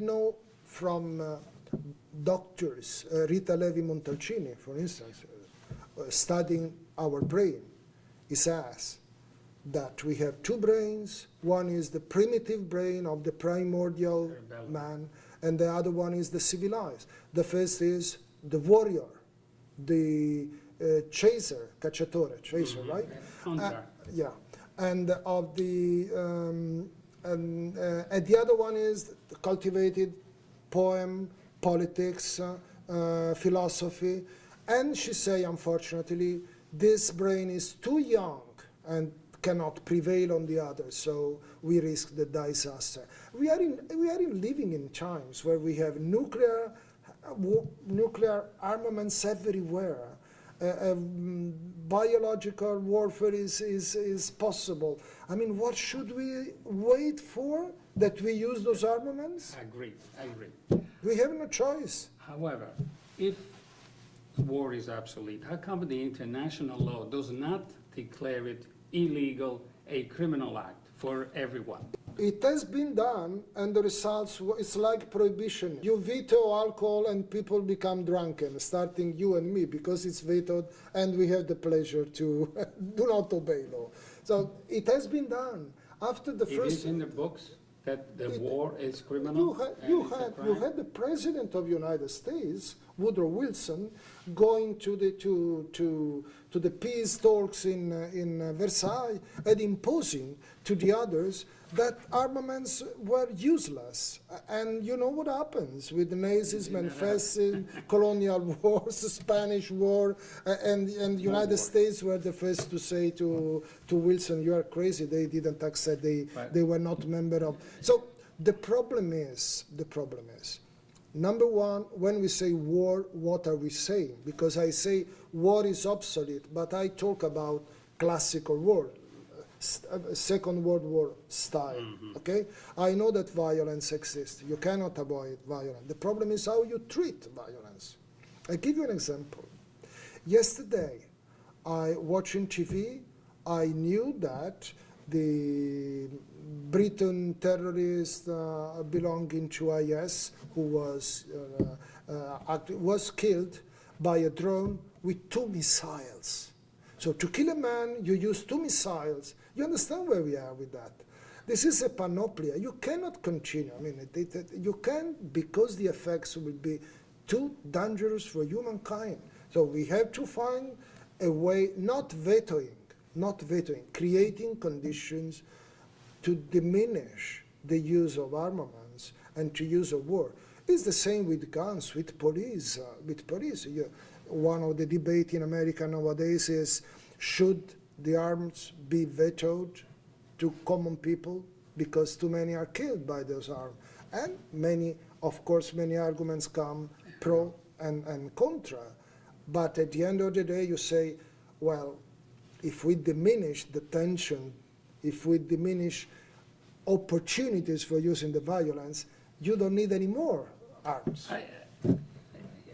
know from doctors, Rita Levi-Montalcini, for instance, studying our brain, he says that we have two brains. One is the primitive brain of the primordial man, and the other one is the civilized. The first is the warrior, the chaser, cacciatore, chaser, right? Yeah, and of the and the other one is the cultivated poem, politics, philosophy, and she say, unfortunately, this brain is too young and cannot prevail on the other, so we risk the disaster. We are living in times where we have nuclear armaments everywhere. Biological warfare is possible. I mean, what should we wait for? That we use those armaments? I agree. We have no choice. However, if war is obsolete, how come the international law does not declare it illegal, a criminal act for everyone? It has been done, and the results, it's like prohibition. You veto alcohol and people become drunken, starting you and me, because it's vetoed and we have the pleasure to do not obey law. So it has been done. After the first... It is in the books that the war is criminal? You had the President of the United States, Woodrow Wilson, going to the peace talks in Versailles and imposing to the others that armaments were useless. And you know what happens with the Nazism, fascism, colonial wars, the Spanish War, and the United States were the first to say to Wilson, you are crazy. They didn't accept, they were not member of. So the problem is, number one, when we say war, what are we saying? Because I say war is obsolete, but I talk about classical war, Second World War style, okay? I know that violence exists. You cannot avoid violence. The problem is how you treat violence. I give you an example. Yesterday, watching TV, I knew that the Briton terrorist belonging to IS who was killed by a drone with 2 missiles. So to kill a man, you use 2 missiles. You understand where we are with that? This is a panoplia. You cannot continue. I mean, you can't, because the effects will be too dangerous for humankind. So we have to find a way, not vetoing, creating conditions to diminish the use of armaments and to use of war. It's the same with guns, with police. One of the debate in America nowadays is, should the arms be vetoed to common people because too many are killed by those arms? And many arguments come pro and contra. But at the end of the day, you say, well, if we diminish the tension, if we diminish opportunities for using the violence, you don't need any more arms.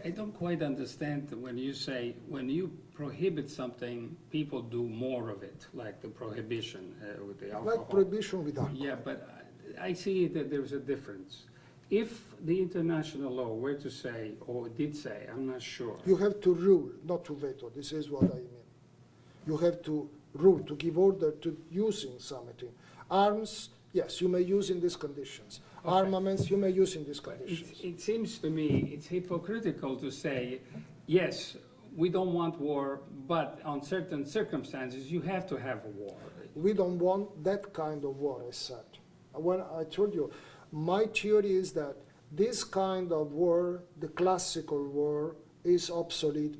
I don't quite understand when you say, when you prohibit something, people do more of it, like the prohibition with the alcohol. Like prohibition with alcohol. Yeah, but I see that there's a difference. If the international law were to say, or did say, I'm not sure. You have to rule, not to veto. This is what I mean. You have to rule, to give order to using something. Arms, yes, you may use in these conditions. Okay. Armaments, you may use in these conditions. It seems to me it's hypocritical to say, yes, we don't want war, but on certain circumstances, you have to have a war. We don't want that kind of war, I said. When I told you, my theory is that this kind of war, the classical war, is obsolete,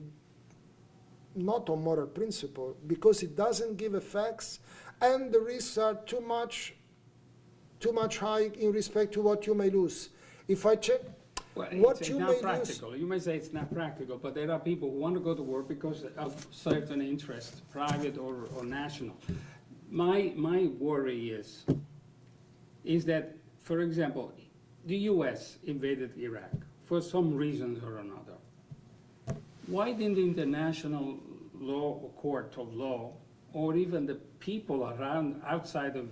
not on moral principle, because it doesn't give effects, and the risks are too much high in respect to what you may lose. If I check what you may lose... You may say it's not practical, but there are people who want to go to war because of certain interests, private or national. My worry is that, for example, the US invaded Iraq for some reason or another. Why didn't the international law or court of law, or even the people around outside of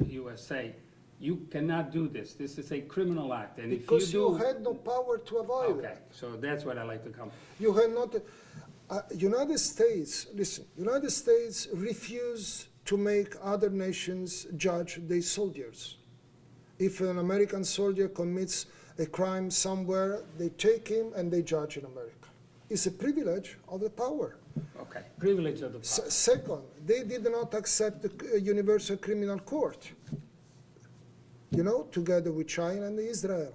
USA, you cannot do this. This is a criminal act, and Because if you do, had no power to avoid okay. it. So that's what I like to come. You had not. United States, listen, United States refuse to make other nations judge their soldiers. If an American soldier commits a crime somewhere, they take him and they judge in America. It's a privilege of the power. Okay, privilege of the power. Second, they did not accept the Universal Criminal Court, together with China and Israel.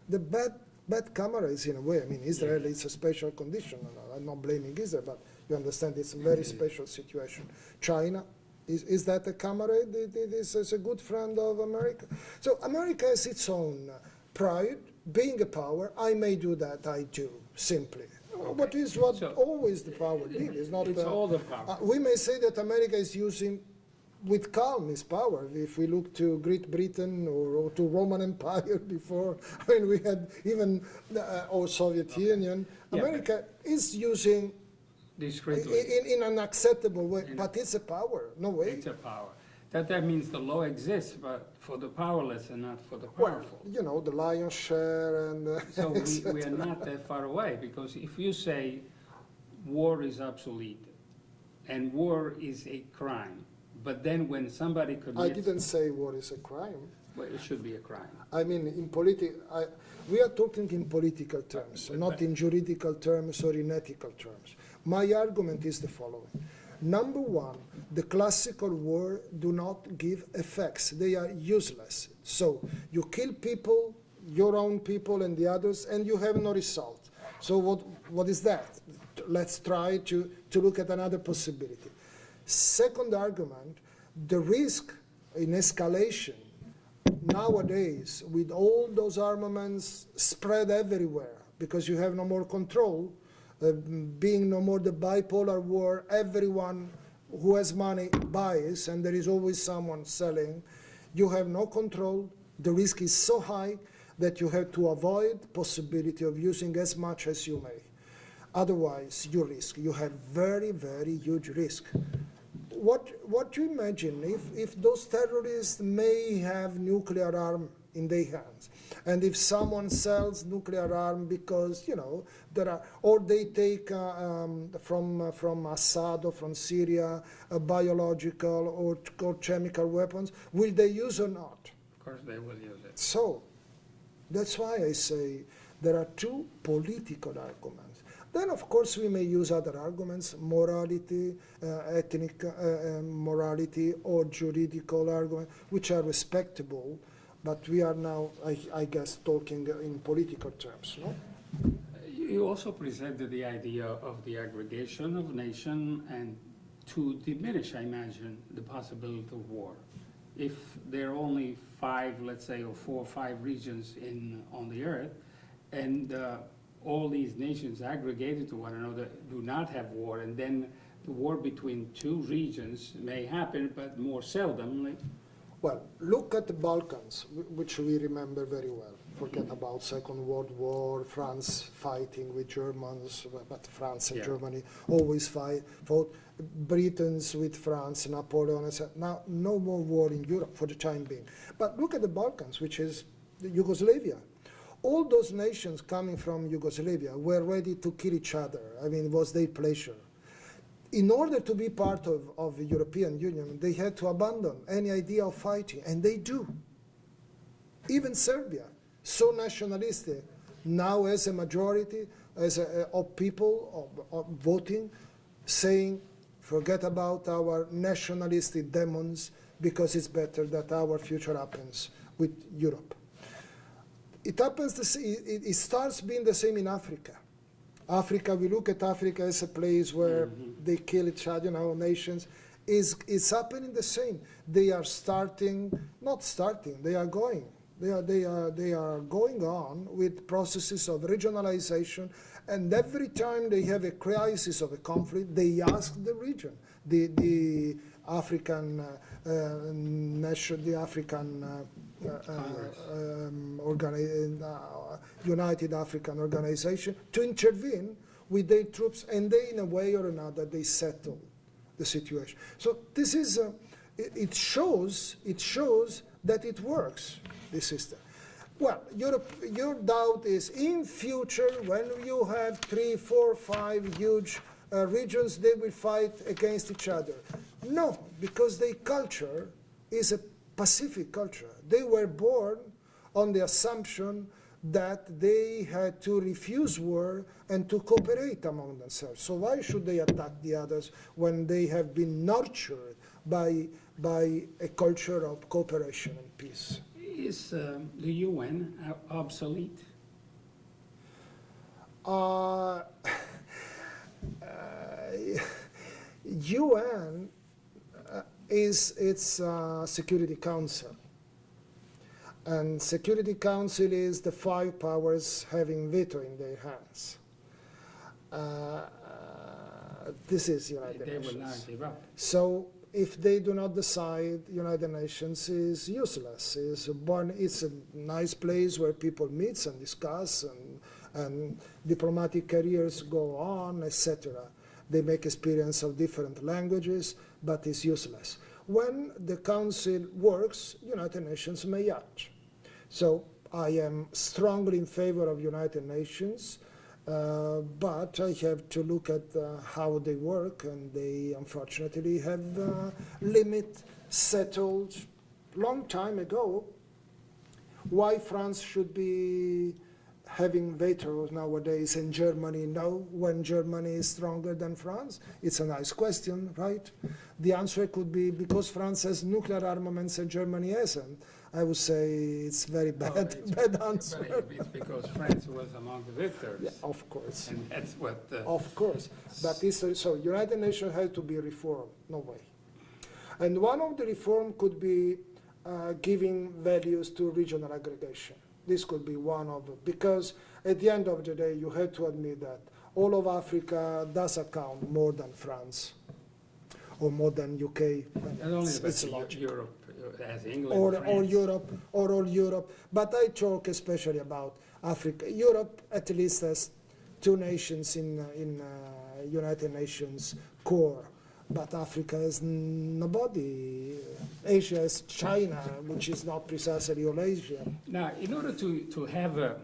The bad camera is in a way, I mean, Israel is a special condition. I'm not blaming Israel, but you understand it's a very special situation. China, is that a camera? This is a good friend of America. So America has its own pride, being a power. I may do that, I do, simply. Okay. What is what So, always the power did. It's not. It's all the power. We may say that America is using with calm its power. If we look to Great Britain or to Roman Empire before, I mean, we had even or Soviet Union. Yeah, America is using Discreetly. in an acceptable way, but it's a power. No way. It's a power. That means the law exists, but for the powerless and not for the Well, powerful. the lion's share and. So we are not that far away, because if you say war is obsolete and war is a crime, but then when somebody commits... I didn't say war is a crime. Well, it should be a crime. I mean, we are talking in political terms, not in juridical terms or in ethical terms. My argument is the following. Number one, the classical war do not give effects. They are useless. So you kill people, your own people and the others, and you have no result. So what is that? Let's try to look at another possibility. Second argument, the risk in escalation nowadays with all those armaments spread everywhere because you have no more control, being no more the bipolar war, everyone who has money buys and there is always someone selling. You have no control. The risk is so high that you have to avoid possibility of using as much as you may. Otherwise, you have very, very huge risk. What you imagine if those terrorists may have nuclear arm in their hands, and if someone sells nuclear arm because there are, or they take from Assad or from Syria biological or chemical weapons, will they use or not? Of course they will use it. So that's why I say there are two political arguments. Then, of course, we may use other arguments, morality, ethnic morality, or juridical arguments, which are respectable, but we are now, I guess, talking in political terms, no? You also presented the idea of the aggregation of nation and to diminish, I imagine, the possibility of war. If there are only 5, let's say, or 4 or 5 regions on the earth, and all these nations aggregated to one another do not have war, and then the war between 2 regions may happen, but more seldomly. Well, look at the Balkans, which we remember very well. Forget about Second World War, France fighting with Germans, but France and Germany always fought. Britons with France, Napoleon, and said, now no more war in Europe for the time being. But look at the Balkans, which is Yugoslavia. All those nations coming from Yugoslavia were ready to kill each other. I mean, it was their pleasure. In order to be part of the European Union, they had to abandon any idea of fighting, and they do. Even Serbia, so nationalistic, now has a majority of people voting, saying, forget about our nationalistic demons, because it's better that our future happens with Europe. It happens. It starts being the same in Africa. Africa, we look at Africa as a place where they kill each other, nations. It's happening the same. They are not starting. They are going. They are going on with processes of regionalization, and every time they have a crisis of a conflict, they ask the region, the African United African Organization to intervene with their troops, and they, in a way or another, they settle the situation. So this is it shows that it works, this system. Well, your doubt is in future, when you have 3, 4, 5 huge regions, they will fight against each other. No, because their culture is a Pacific culture. They were born on the assumption that they had to refuse war and to cooperate among themselves. So why should they attack the others when they have been nurtured by a culture of cooperation and peace? Is the UN obsolete? UN is its Security Council. And Security Council is the 5 powers having veto in their hands. This is United They Nations. will not give up. So if they do not decide, United Nations is useless. It's a nice place where people meet and discuss, and diplomatic careers go on, etc. They make experience of different languages, but it's useless. When the Council works, United Nations may act. So I am strongly in favor of United Nations, but I have to look at how they work, and they unfortunately have limit settled long time ago. Why France should be having veto nowadays and Germany no, when Germany is stronger than France? It's a nice question, right? The answer could be because France has nuclear armaments and Germany hasn't. I would say it's very bad, bad answer. It's because France was among the victors. Yeah, of course. And that's what... Of course. But so United Nations has to be reformed, no way. And one of the reform could be giving values to regional aggregation. This could be one of them, because at the end of the day, you have to admit that all of Africa does account more than France or more than UK. Not only It's about logical. Europe, as England, Or France. Europe, or all Europe. But I talk especially about Africa. Europe at least has 2 nations in United Nations core, but Africa has nobody. Asia has China, which is not precisely all Asia. Now, in order to have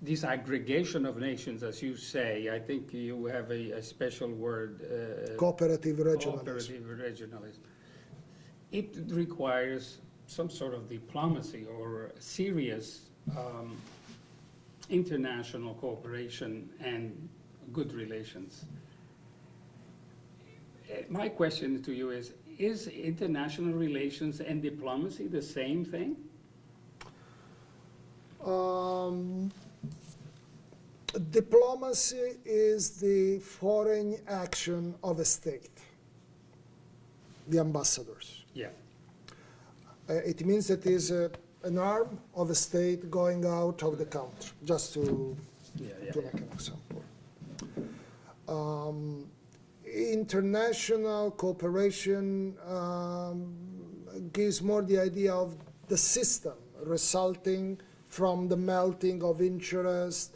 this aggregation of nations, as you say, I think you have a special word. Cooperative regionalism. Cooperative regionalism. It requires some sort of diplomacy or serious international cooperation and good relations. My question to you is international relations and diplomacy the same thing? Diplomacy is the foreign action of a state, the ambassadors. Yeah. It means that it is an arm of a state going out of the country, just to make an example. International cooperation gives more the idea of the system resulting from the melting of interest,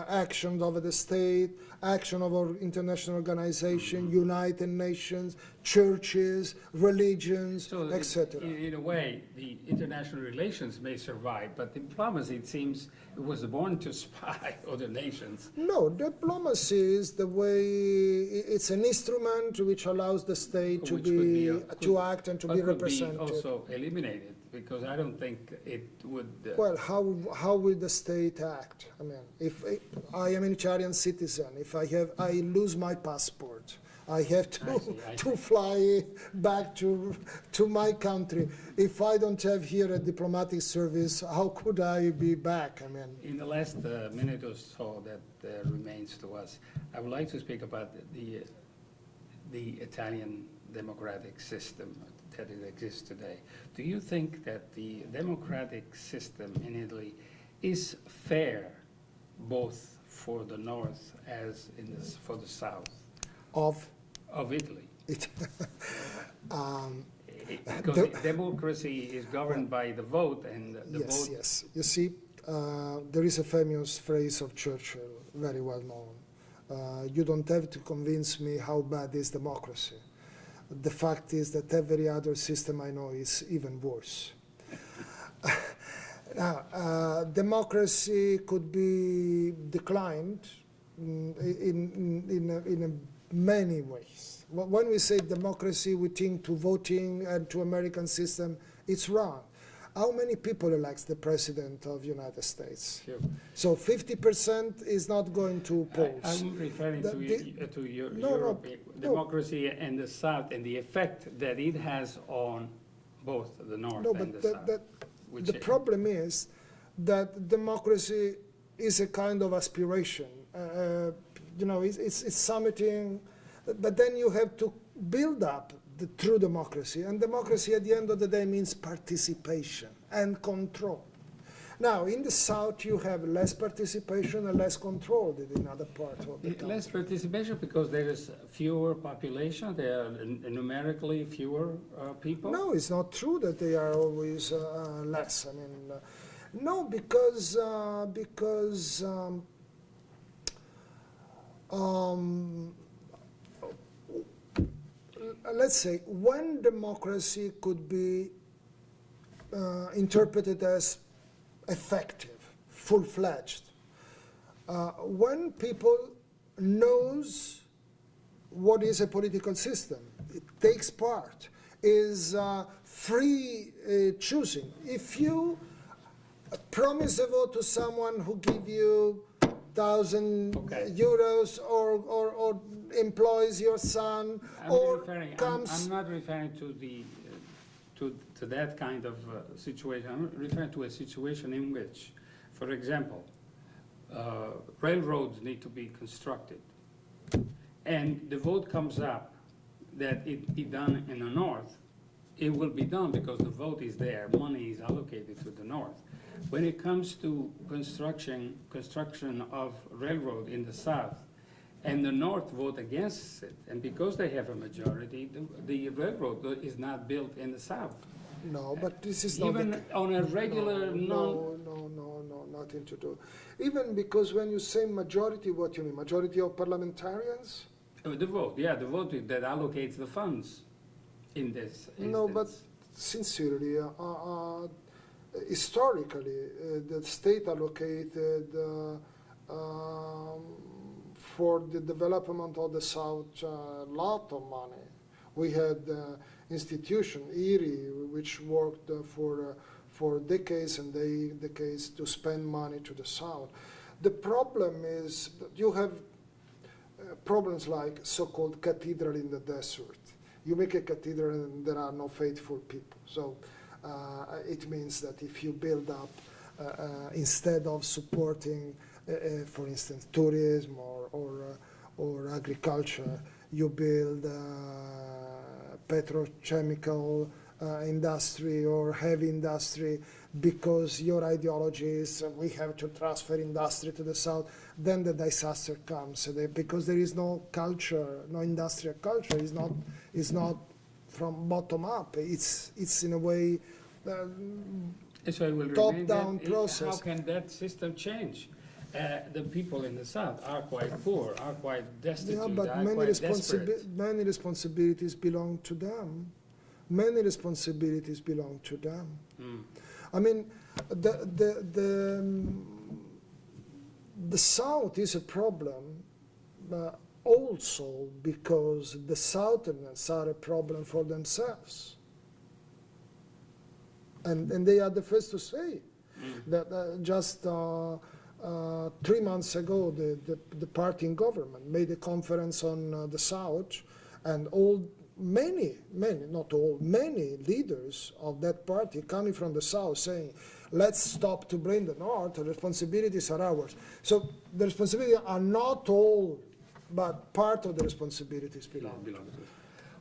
actions of the state, action of our international organization, United Nations, churches, religions, So etc. in a way, the international relations may survive, but diplomacy, it seems, it was born to spy other nations. No, diplomacy is the way, it's an instrument which allows the state to Which could be to act and to be represented. Could be also eliminated, because I don't think it would... Well, how will the state act? I mean, if I am an Italian citizen, if I lose my passport, I have to fly back to my country. If I don't have here a diplomatic service, how could I be back? I mean, in the last minute or so that remains to us, I would like to speak about the Italian democratic system that it exists today. Do you think that the democratic system in Italy is fair, both for the north as for the south of Italy? Because democracy is governed by the vote, and the vote... Yes. You see, there is a famous phrase of Churchill, very well known. You don't have to convince me how bad is democracy. The fact is that every other system I know is even worse. Democracy could be declined in many ways. When we say democracy, we think to voting and to American system. It's wrong. How many people elects the president of United States? Sure. So 50% is not going to polls. I'm referring to No, Europe, no. democracy and the South and the effect that it has on both the North No, and but the South. the problem is that democracy is a kind of aspiration. It's summiting, but then you have to build up the true democracy. And democracy at the end of the day means participation and control. Now, in the South, you have less participation and less control than in other parts of the country. Less participation because there is fewer population, there are numerically fewer people? No, it's not true that they are always less. I mean, no, because let's say when democracy could be interpreted as effective, full-fledged, when people knows what is a political system, it takes part, is free choosing. If you promise a vote to someone who give you 1,000 euros or employs your son I'm not referring to the to that kind of situation. I'm referring to a situation in which, for example, railroads need to be constructed, and the vote comes up that it be done in the North. It will be done because the vote is there, money is allocated to the North. When it comes to construction of railroad in the South, and the North vote against it, and because they have a majority, the railroad is not built in the South. No, but this is not even on a regular no, nothing to do. Even because when you say majority, what do you mean? Majority of parliamentarians? The vote, yeah, the vote that allocates the funds in this instance. No, but sincerely, historically, the state allocated for the development of the South a lot of money. We had institution, Erie, which worked for decades and decades to spend money to the South. The problem is that you have problems like so-called cathedral in the desert. You make a cathedral and there are no faithful people. So it means that if you build up, instead of supporting, for instance, tourism or agriculture, you build petrochemical industry or heavy industry because your ideology is we have to transfer industry to the South, then the disaster comes. Because there is no culture, no industrial culture, is not from bottom up. It's in a way So it will top-down remain process. How can that system change? The people in the South are quite poor, are quite destitute, Yeah, but are quite desperate. many responsibilities belong to them. Many responsibilities belong to them. Mm. I mean, the South is a problem also because the Southerners are a problem for themselves. And they are the first to say that just 3 months ago, the party in government made a conference on the South, and many leaders of that party coming from the South saying, let's stop to blame the North, the responsibilities are ours. So the responsibilities are not all, but part of the responsibilities belong.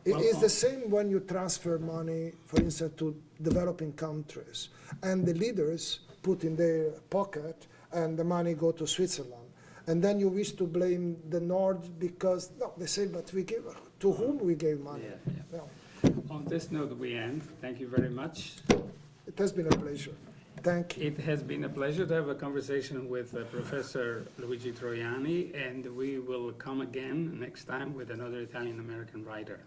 It's the same when you transfer money, for instance, to developing countries, and the leaders put in their pocket and the money go to Switzerland. And then you wish to blame the North because, no, they say, but we give, to whom we gave money? Yeah. Yeah. On this note, we end. Thank you very much. It has been a pleasure. Thank you. It has been a pleasure to have a conversation with Professor Luigi Troiani, and we will come again next time with another Italian-American writer.